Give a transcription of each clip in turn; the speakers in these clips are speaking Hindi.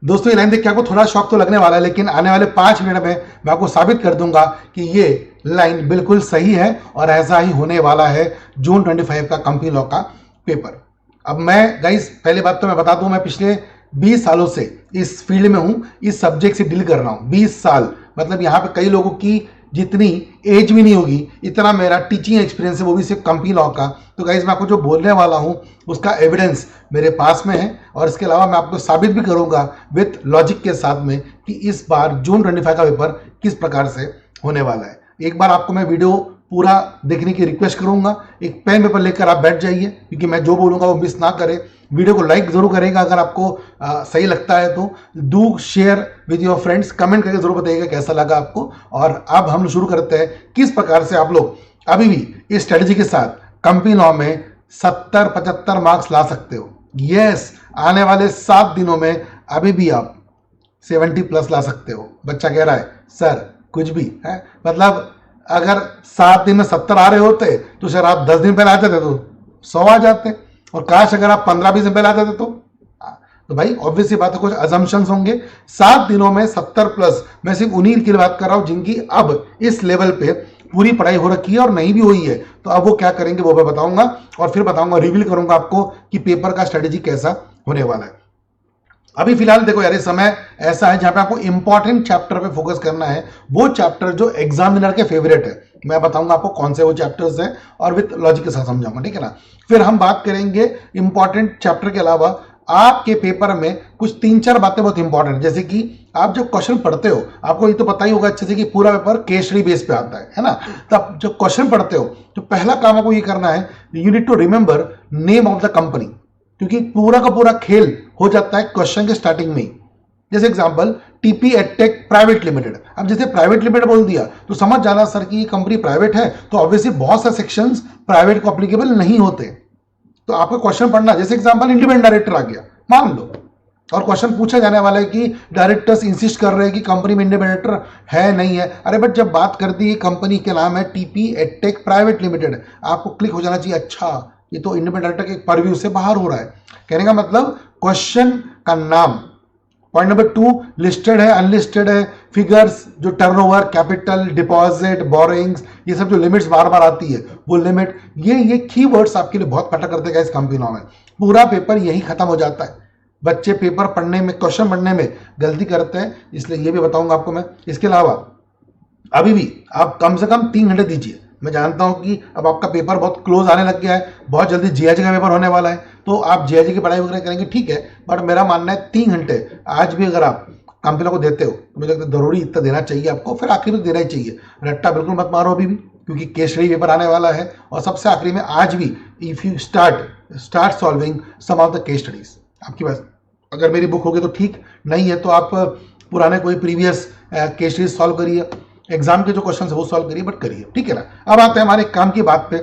दोस्तों ये लाइन देख के आपको थोड़ा शौक तो लगने वाला है, लेकिन आने वाले 5 मिनट में मैं आपको साबित कर दूंगा कि ये लाइन बिल्कुल सही है और ऐसा ही होने वाला है जून 25 का कंपनी लॉ का पेपर। अब मैं गाइस पहले बात तो मैं बता दूं, मैं पिछले 20 सालों से इस फील्ड में हूं, इस सब्जेक्ट से डील कर रहा हूं। 20 साल मतलब यहाँ पे कई लोगों की जितनी एज भी नहीं होगी, इतना मेरा टीचिंग एक्सपीरियंस है, वो भी सिर्फ कंपनी लॉ का। तो गाइस मैं आपको जो बोलने वाला हूं उसका एविडेंस मेरे पास में है, और इसके अलावा मैं आपको साबित भी करूंगा विथ लॉजिक के साथ में कि इस बार जून 25 का पेपर किस प्रकार से होने वाला है। एक बार आपको मैं वीडियो पूरा देखने की रिक्वेस्ट करूंगा, एक पेन पेपर लेकर आप बैठ जाइए, क्योंकि मैं जो बोलूंगा वो मिस ना करें। वीडियो को लाइक जरूर करेगा अगर आपको सही लगता है तो, do share with your friends, comment करके जरूर बताइएगा कैसा लगा आपको। और अब हम शुरू करते हैं किस प्रकार से आप लोग अभी भी इस स्ट्रेटेजी के साथ कंपनी लॉ में 70-75 मार्क्स ला सकते हो। यस, आने वाले 7 दिनों में अभी भी आप 70+ ला सकते हो। बच्चा कह रहा है सर कुछ भी है, मतलब अगर 7 दिन में 70 आ रहे होते तो सर आप 10 दिन पहले आते थे तो 100 आ जाते, और काश अगर आप 15-20 दिन पहले आते थे तो भाई ऑब्वियस सी बात है कुछ अजम्पशंस होंगे। 7 दिनों में 70+, मैं सिर्फ उन्हीं की बात कर रहा हूं जिनकी अब इस लेवल पे पूरी पढ़ाई हो रखी है, और नहीं भी हुई है तो अब वो क्या करेंगे वो मैं बताऊंगा, और फिर बताऊंगा, रिवील करूंगा आपको कि पेपर का स्ट्रेटेजी कैसा होने वाला है। अभी फिलहाल देखो यार, इस समय ऐसा है जहां पे आपको इंपॉर्टेंट चैप्टर पे फोकस करना है, वो चैप्टर जो एग्जामिनर के फेवरेट है। मैं बताऊंगा आपको कौन से वो चैप्टर्स हैं और विद लॉजिक के साथ समझाऊंगा, ठीक है ना। फिर हम बात करेंगे इंपॉर्टेंट चैप्टर के अलावा आपके पेपर में कुछ 3-4 बातें बहुत इंपॉर्टेंट, जैसे कि आप जब क्वेश्चन पढ़ते हो, आपको ये तो पता ही होगा अच्छे से कि पूरा पेपर केस स्टडी बेस पे आता है ना। तब जब क्वेश्चन पढ़ते हो तो पहला काम आपको ये करना है, you need to remember name of the company, क्योंकि पूरा का पूरा खेल हो जाता है क्वेश्चन के स्टार्टिंग में। जैसे example TP edtech private limited, अब जैसे प्राइवेट लिमिटेड बोल दिया तो समझ जाना सर कि ये कंपनी प्राइवेट है, तो ऑब्वियसली बहुत सारे सेक्शंस प्राइवेट को एप्लीकेबल नहीं होते। तो आपको क्वेश्चन पढ़ना, जैसे एग्जांपल इंडिपेंडेंट डायरेक्टर आ गया मान लो, और क्वेश्चन पूछा जाने वाला है कि डायरेक्टर्स इंसिस्ट कर रहे हैं कि कंपनी में इंडिपेंडेंट डायरेक्टर है नहीं है। अरे बट जब बात कर दी कंपनी के नाम है टीपी एडटेक प्राइवेट लिमिटेड, आपको क्लिक हो जाना चाहिए, अच्छा ये तो इंडिपेंडेंट डायरेक्टर के परव्यू से बाहर हो रहा है। कहने का मतलब क्वेश्चन का नाम। पॉइंट नंबर 2, लिस्टेड है अनलिस्टेड है, फिगर्स जो टर्नओवर, कैपिटल, डिपॉजिट, बोरोइंग्स, ये सब जो लिमिट्स बार बार आती है वो लिमिट, ये कीवर्ड्स आपके लिए बहुत मैटर करते हैं इस कंपनी लॉ में। पूरा पेपर यही खत्म हो जाता है। बच्चे पेपर पढ़ने में, क्वेश्चन पढ़ने में गलती करते हैं, इसलिए ये भी बताऊंगा आपको मैं। इसके अलावा अभी भी आप कम से कम 3 घंटे दीजिए। मैं जानता हूं कि अब आपका पेपर बहुत क्लोज आने लग गया है, बहुत जल्दी जीआईजी का पेपर होने वाला है, तो आप जीआईजी की पढ़ाई वगैरह करेंगे, ठीक है, बट मेरा मानना है 3 घंटे आज भी अगर आप कंपनी को देते हो तो मुझे लगता है जरूरी इतना देना चाहिए आपको। फिर आखिर में देना ही चाहिए, रट्टा बिल्कुल मत मारो अभी भी, क्योंकि केस स्टडी पेपर आने वाला है। और सबसे आखिरी में आज भी if you start solving some of the case studies, आपकी पास अगर मेरी बुक होगी तो ठीक, नहीं है तो आप पुराने कोई प्रीवियस केस स्टडीज सॉल्व करिए, एग्जाम के जो क्वेश्चन है वो सॉल्व करिए, बट करिए, ठीक है ना। अब आते हैं हमारे काम की बात पे।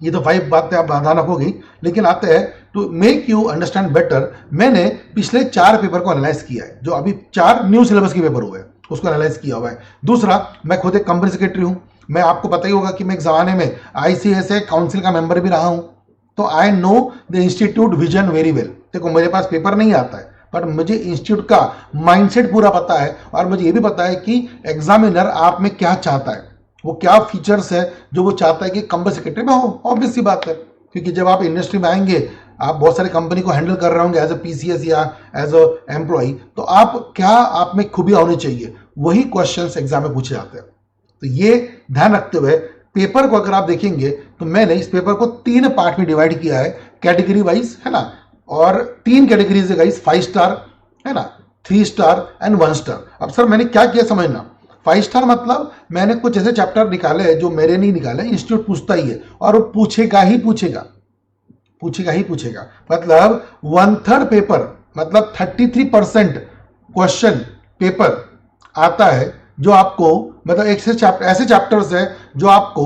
ये तो 5 बातें आप ध्यान रखोगी, लेकिन आते हैं to make you understand better. मैंने पिछले 4 पेपर को एनालाइज किया है, जो अभी 4 न्यू सिलेबस के पेपर हुए हैं उसको एनालाइज किया हुआ है। दूसरा, मैं खुद एक कंपनी सेक्रेटरी हूं, मैं आपको पता ही होगा कि मैं एक जमाने में ICSA काउंसिल का मेंबर भी रहा हूं, तो I know the institute vision very well. देखो मेरे पास पेपर नहीं आता है, बट मुझे इंस्टीट्यूट का माइंडसेट पूरा पता है, और मुझे ये भी पता है कि एग्जामिनर आप में क्या चाहता है, वो क्या फीचर्स है जो वो चाहता है कि कंपनी सेक्रेटरी में हो। ऑब्वियस सी बात है, क्योंकि जब आप इंडस्ट्री में आएंगे, आप बहुत सारी कंपनी को हैंडल कर रहे होंगे एज अ PCS या एज अ एम्प्लॉय, तो आप में खूबियां होनी चाहिए, वही क्वेश्चंस एग्जाम में पूछे जाते हैं। तो ये ध्यान रखते हुए पेपर को अगर आप देखेंगे तो मैंने इस पेपर को 3 पार्ट में डिवाइड किया है, कैटेगरी वाइज, है ना। और 3 कैटेगरीज है गाइस, 5 स्टार है ना, 3 स्टार एंड 1 स्टार। अब सर मैंने क्या किया समझना, 5 स्टार मतलब मैंने कुछ ऐसे चैप्टर निकाले जो मेरे नहीं निकाले, इंस्टीट्यूट पूछता ही है, और वो पूछेगा ही पूछेगा, मतलब 1/3 पेपर, मतलब 33% क्वेश्चन पेपर आता है जो आपको, मतलब ऐसे चैप्टर्स है जो आपको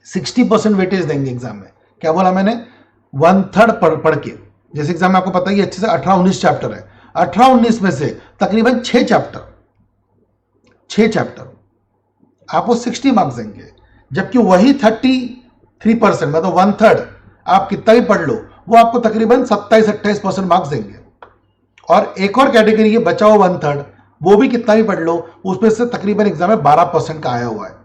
60% वेटेज देंगे एग्जाम में। क्या बोला मैंने, 1/3 पढ़ के। जैसे एग्जाम में आपको पता ही अच्छे से 18-19 चैप्टर है, 18-19 में से तकरीबन 6 चैप्टर आपको 60 मार्क्स देंगे, जबकि वही 33% मतलब 1/3 आप कितना भी पढ़ लो वो आपको तकरीबन 27-28% मार्क्स देंगे। और एक और कैटेगरी है बचा हुआ 1/3, वो भी कितना भी पढ़ लो उसमें से तकरीबन एग्जाम में 12% का आया हुआ है।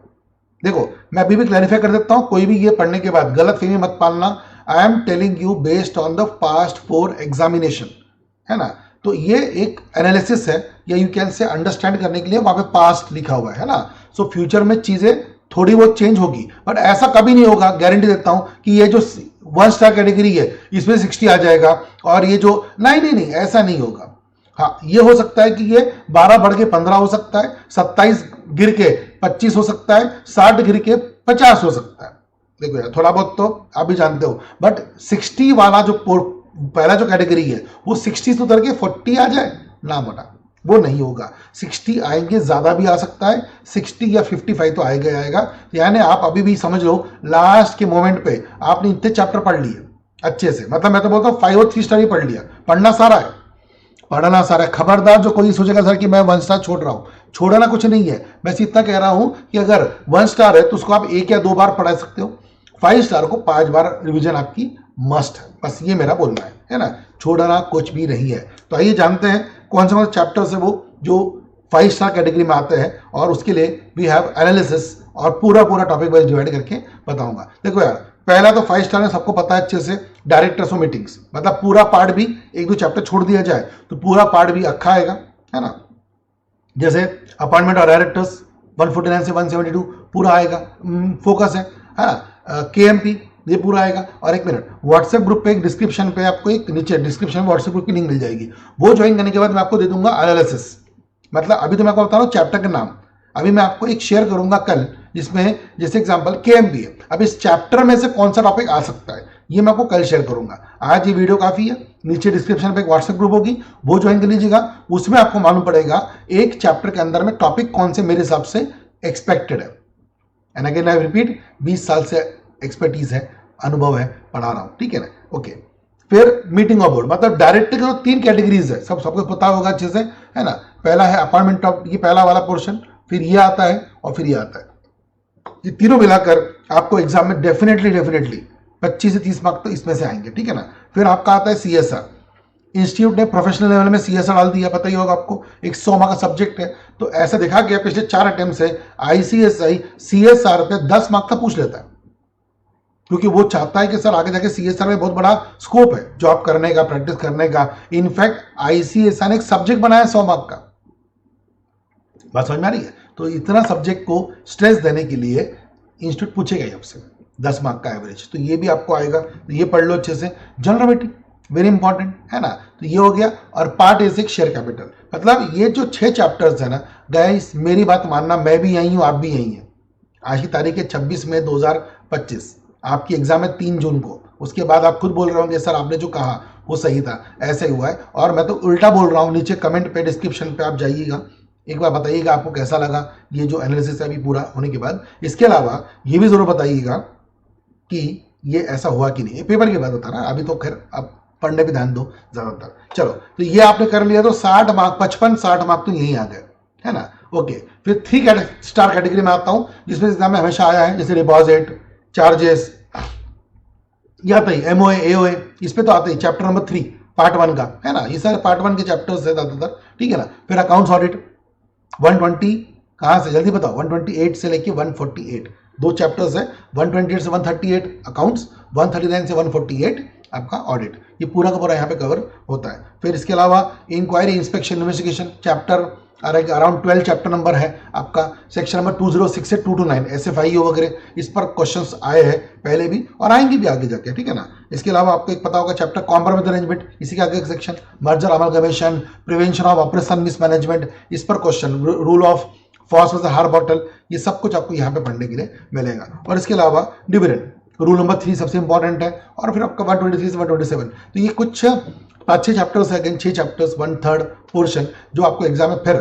देखो मैं अभी भी क्लैरिफाई कर देता हूं, कोई भी ये पढ़ने के बाद गलत फहमी मत पालना। I am telling you based on the past 4 examination, है ना। तो ये एक एनालिसिस है, या यू कैन से अंडरस्टैंड करने के लिए वहां पे पास्ट लिखा हुआ है ना। सो फ्यूचर में चीजें थोड़ी बहुत चेंज होगी, बट ऐसा कभी नहीं होगा, गारंटी देता हूं कि ये जो 1 स्टार कैटेगरी है इसमें 60 आ जाएगा, और ये जो नहीं ऐसा नहीं होगा। हाँ ये हो सकता है कि ये 12 बढ़ के 15 हो सकता है, 27 गिर के 25 हो सकता है, 60 गिर के 50 हो सकता है। देखो यार थोड़ा बहुत तो आप भी जानते हो, बट 60 वाला जो पहला जो कैटेगरी है वो 60 से उतर के 40 आ जाए ना बेटा, वो नहीं होगा। 60 आएंगे, ज्यादा भी आ सकता है, 60 या 55 तो आएगा। यानी आप अभी भी समझ लो लास्ट के मोमेंट पे आपने इतने चैप्टर पढ़ लिए अच्छे से, मतलब मैं तो बोलता हूँ 5 और 3 स्टार ही पढ़ लिया, पढ़ना सारा है, पढ़ना सारा है। खबरदार जो कोई सोचेगा सर कि मैं 1 स्टार छोड़ रहा हूं, छोड़ना कुछ नहीं है। मैं इतना कह रहा हूं कि अगर 1 स्टार है तो उसको आप 1 या 2 बार पढ़ा सकते हो, 5 स्टार को 5 बार रिवीजन आपकी मस्ट है, बस ये मेरा बोलना है ना। छोड़ना कुछ भी नहीं है। तो आइए जानते हैं कौन से चैप्टर्स है वो जो 5 स्टार कैटेगरी में आते हैं, और उसके लिए वी हैव एनालिसिस, और पूरा टॉपिक वाइज डिवाइड करके बताऊंगा। देखो यार पहला तो 5 स्टार में सबको पता है अच्छे से, डायरेक्टर्स ऑफ मीटिंग्स, मतलब पूरा पार्ट भी 1-2 चैप्टर छोड़ दिया जाए तो पूरा पार्ट भी अक्खा आएगा, है ना। जैसे अपॉइंटमेंट ऑफ डायरेक्टर्स 149 से 172 पूरा आएगा, फोकस है ना। KMP ये पूरा आएगा। और एक मिनट, व्हाट्सएप ग्रुप पे एक डिस्क्रिप्शन पे आपको एक नीचे डिस्क्रिप्शन में व्हाट्सएप ग्रुप की लिंक मिल जाएगी, वो ज्वाइन करने के बाद मैं आपको दे दूंगा एनालिसिस। मतलब अभी तो मैं आपको बता रहा हूँ चैप्टर का नाम, अभी मैं आपको एक शेयर करूंगा कल, जिसमें जैसे एग्जांपल KMP है, अब इस चैप्टर में से कौन सा टॉपिक आ सकता है ये मैं आपको कल शेयर करूंगा। आज ये वीडियो काफी है, नीचे डिस्क्रिप्शन पे एक व्हाट्सएप ग्रुप होगी, वो ज्वाइन कर लीजिएगा। उसमें आपको मालूम पड़ेगा एक चैप्टर के अंदर में टॉपिक कौन से मेरे हिसाब से एक्सपेक्टेड है। एंड अगेन आई रिपीट, 20 साल से एक्सपर्टीज है, अनुभव है, पढ़ा रहा हूं, ठीक है ना। ओके, फिर मीटिंग ऑफ बोर्ड, मतलब डायरेक्टर के तो 3 कैटेगरीज है, सबको पता होगा अच्छे से, है ना। पहला है अपॉइंटमेंट ऑफ, ये पहला वाला पोर्शन, फिर ये आता है और फिर ये आता है। ये तीनों मिलाकर आपको एग्जाम में डेफिनेटली 25 से 30 मार्क तो इसमें से आएंगे, ठीक है ना। फिर आपका आता है CSR, इंस्टीट्यूट ने प्रोफेशनल लेवल में CSR डाल दिया, पता ही होगा आपको, एक 100 मार्क का सब्जेक्ट है। तो ऐसा देखा गया पिछले 4 अटेम्प्ट से ICSI CSR पे 10 मार्क का पूछ लेता है, क्योंकि वो चाहता है कि सर आगे जाके CSR में बहुत बड़ा स्कोप है जॉब करने का, प्रैक्टिस करने का। इनफैक्ट ICSI ने एक सब्जेक्ट बनाया 100 मार्क का, बात समझ में आ रही है। तो इतना सब्जेक्ट को स्ट्रेस देने के लिए इंस्टीट्यूट पूछेगा ही आपसे 10 मार्क का एवरेज, तो ये भी आपको आएगा, तो ये पढ़ लो अच्छे से। जनरल मीटिंग वेरी इंपॉर्टेंट है ना, तो ये हो गया। और पार्ट ए 6 शेयर कैपिटल, मतलब ये जो 6 चैप्टर्स है ना गाइस, मेरी बात मानना, मैं भी यही हूं, आप भी यही हैं। आज की तारीख है 26 मई 2025, आपकी एग्जाम है 3 जून को। उसके बाद आप खुद बोल रहे होंगे सर आपने जो कहा वो सही था, ऐसे हुआ है, और मैं तो उल्टा बोल रहा हूँ। नीचे कमेंट पे डिस्क्रिप्शन पे आप जाइएगा, एक बार बताइएगा आपको कैसा लगा ये जो एनालिसिस है अभी पूरा होने के बाद। इसके अलावा ये भी जरूर बताइएगा कि ये ऐसा हुआ कि नहीं, पेपर के बाद होता ना, अभी तो खैर आप पढ़ने पे ध्यान दो ज्यादातर। चलो तो ये आपने कर लिया, तो 60 मार्क 55-60 मार्क तो यही आ गए, है ना। ओके, फिर 3 स्टार कैटेगरी में आता हूं, जिसमें एग्जाम में हमेशा आया है, जैसे डिपॉजिट, चार्जेस, या आता ही MOA AOA, इस पे तो आते ही चैप्टर नंबर 3 पार्ट 1 का, है ना। ये सारे पार्ट 1 के चैप्टर्स है ज्यादातर, ठीक है ना। फिर अकाउंट्स ऑडिट 120, कहां से जल्दी बताओ, 128 से लेके 148, 2 चैप्टर्स है, 128 से 138 अकाउंट्स, 139 से 148 आपका ऑडिट। ये पूरा का पूरा यहाँ पे कवर होता है। फिर इसके अलावा inquiry, inspection, investigation chapter around 12 chapter number है आपका। सेक्शन नंबर 206 से 229 SFIO वगैरह, इस पर क्वेश्चंस आए हैं पहले भी और आएंगे भी आगे जाके, ठीक है ना। इसके अलावा आपको एक पता होगा चैप्टर कॉम्प्रोमाइज अरेंजमेंट, इसी के आगे एक section merger amalgamation, prevention of operation mismanagement, इस पर क्वेश्चन, रूल ऑफ फॉस्फोरस हार बॉटल, ये सब कुछ आपको यहाँ पे पढ़ने के लिए मिलेगा। और इसके अलावा डिविडेंड रूल नंबर 3 सबसे इंपॉर्टेंट है, और फिर आपका 123 से 127। तो ये कुछ 5-6 चैप्टर्स है, अगेन 6 चैप्टर्स, 1/3 पोर्शन जो आपको एग्जाम में, फिर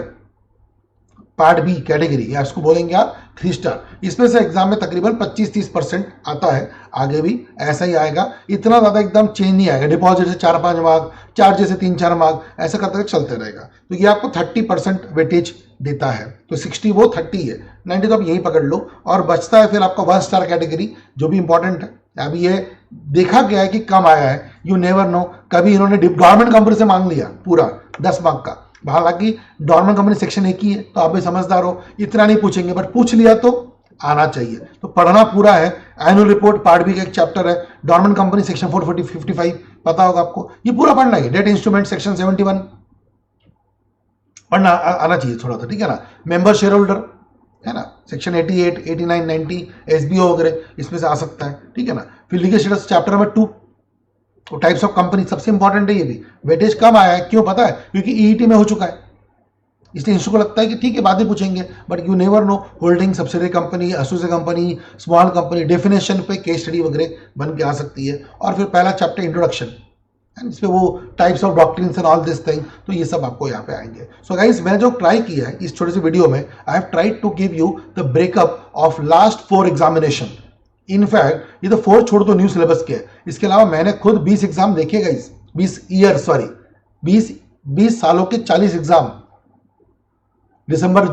पार्ट बी कैटेगरी या इसको बोलेंगे आप 3 स्टार, इसमें से एग्जाम में तकरीबन 25-30% आता है। आगे भी ऐसा ही आएगा, इतना ज्यादा एकदम चेंज नहीं आएगा। डिपॉजिट से 4-5 मार्क, चार्जेस से 3-4 मार्क, ऐसा करते चलते रहेगा। तो ये आपको 30% वेटेज देता है, तो 60 वो 30 है, 90 तो आप यही पकड़ लो। और बचता है फिर आपका 1 स्टार कैटेगरी, जो भी इंपॉर्टेंट है, अब ये देखा गया है कि कम आया है, यू नेवर नो, कभी इन्होंने गवर्नमेंट कंपनी से मांग लिया पूरा 10 मार्क का, हालांकि गवर्नमेंट कंपनी सेक्शन एक ही है, तो आप भी समझदार हो, इतना नहीं पूछेंगे, बट पूछ लिया तो आना चाहिए। तो पढ़ना पूरा है, एनुअल रिपोर्ट पार्ट बी का एक चैप्टर है, गवर्नमेंट कंपनी सेक्शन 455 पता होगा आपको, ये पूरा पढ़ना है। डेट इंस्ट्रूमेंट सेक्शन 71 पढ़ना आना चाहिए थोड़ा सा, ठीक है ना। मेंबर शेयर होल्डर है ना, सेक्शन 88, 89, 90 एसबीओ वगैरह इसमें से आ सकता है, ठीक है ना। फिर लीगल स्टेटस चैप्टर नंबर 2, तो टाइप्स ऑफ कंपनी सबसे इंपॉर्टेंट है, ये भी वेटेज कम आया है, क्यों पता है, क्योंकि ईईटी में हो चुका है, इसलिए इंस्टीट्यूट को लगता है कि ठीक है बाद में पूछेंगे, but you never know, holding subsidiary company, associate company, small company, definition पे केस स्टडी वगैरह बन के आ सकती है। और फिर पहला चैप्टर इंट्रोडक्शन, इसमें वो types of doctrines and all this thing, तो ये सब आपको यहाँ पे आएंगे। सो गाइस, मैंने जो ट्राई किया है इस छोटे से वीडियो में, I have tried to give you the breakup of last 4 examination. In fact ये तो 4 छोड़ दो, न्यू सिलेबस के, इसके अलावा मैंने खुद 20 एग्जाम देखे गाइस, 20 सालों के 40 एग्जाम, दिसंबर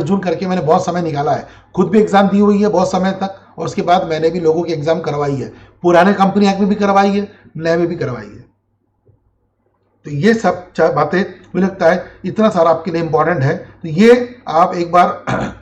जून करके मैंने बहुत समय निकाला है, खुद भी एग्जाम दी हुई है बहुत समय तक, और उसके बाद मैंने भी लोगों की एग्जाम करवाई है, पुराने कंपनी एक्ट में भी करवाई है, नए में भी करवाई है। तो ये सब बातें मुझे लगता है इतना सारा आपके लिए इंपॉर्टेंट है, तो ये आप एक बार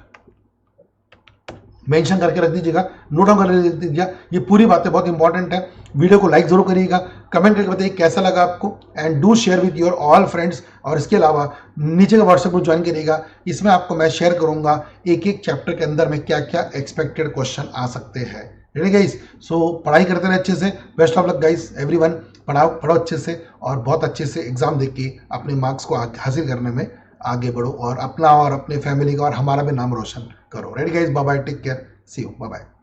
मेंशन करके रख दीजिएगा, नोट डाउन करके रख दीजिएगा, ये पूरी बातें बहुत इंपॉर्टेंट है। वीडियो को लाइक जरूर करिएगा, कमेंट करके बताइए कैसा लगा आपको, and do share with your all friends. और इसके अलावा नीचे का व्हाट्सएप ग्रुप ज्वाइन करिएगा, इसमें आपको मैं शेयर करूंगा एक एक चैप्टर के अंदर में क्या क्या एक्सपेक्टेड क्वेश्चन आ सकते हैं। रेडी गाइस, सो पढ़ाई करते रहे अच्छे से, best of luck guys everyone, पढ़ो अच्छे से, और बहुत अच्छे से एग्जाम देख के अपने मार्क्स को हासिल करने में आगे बढ़ो, और अपना और अपने फैमिली का और हमारा भी नाम रोशन करो। Ready guys, bye bye, take care, see you, bye bye.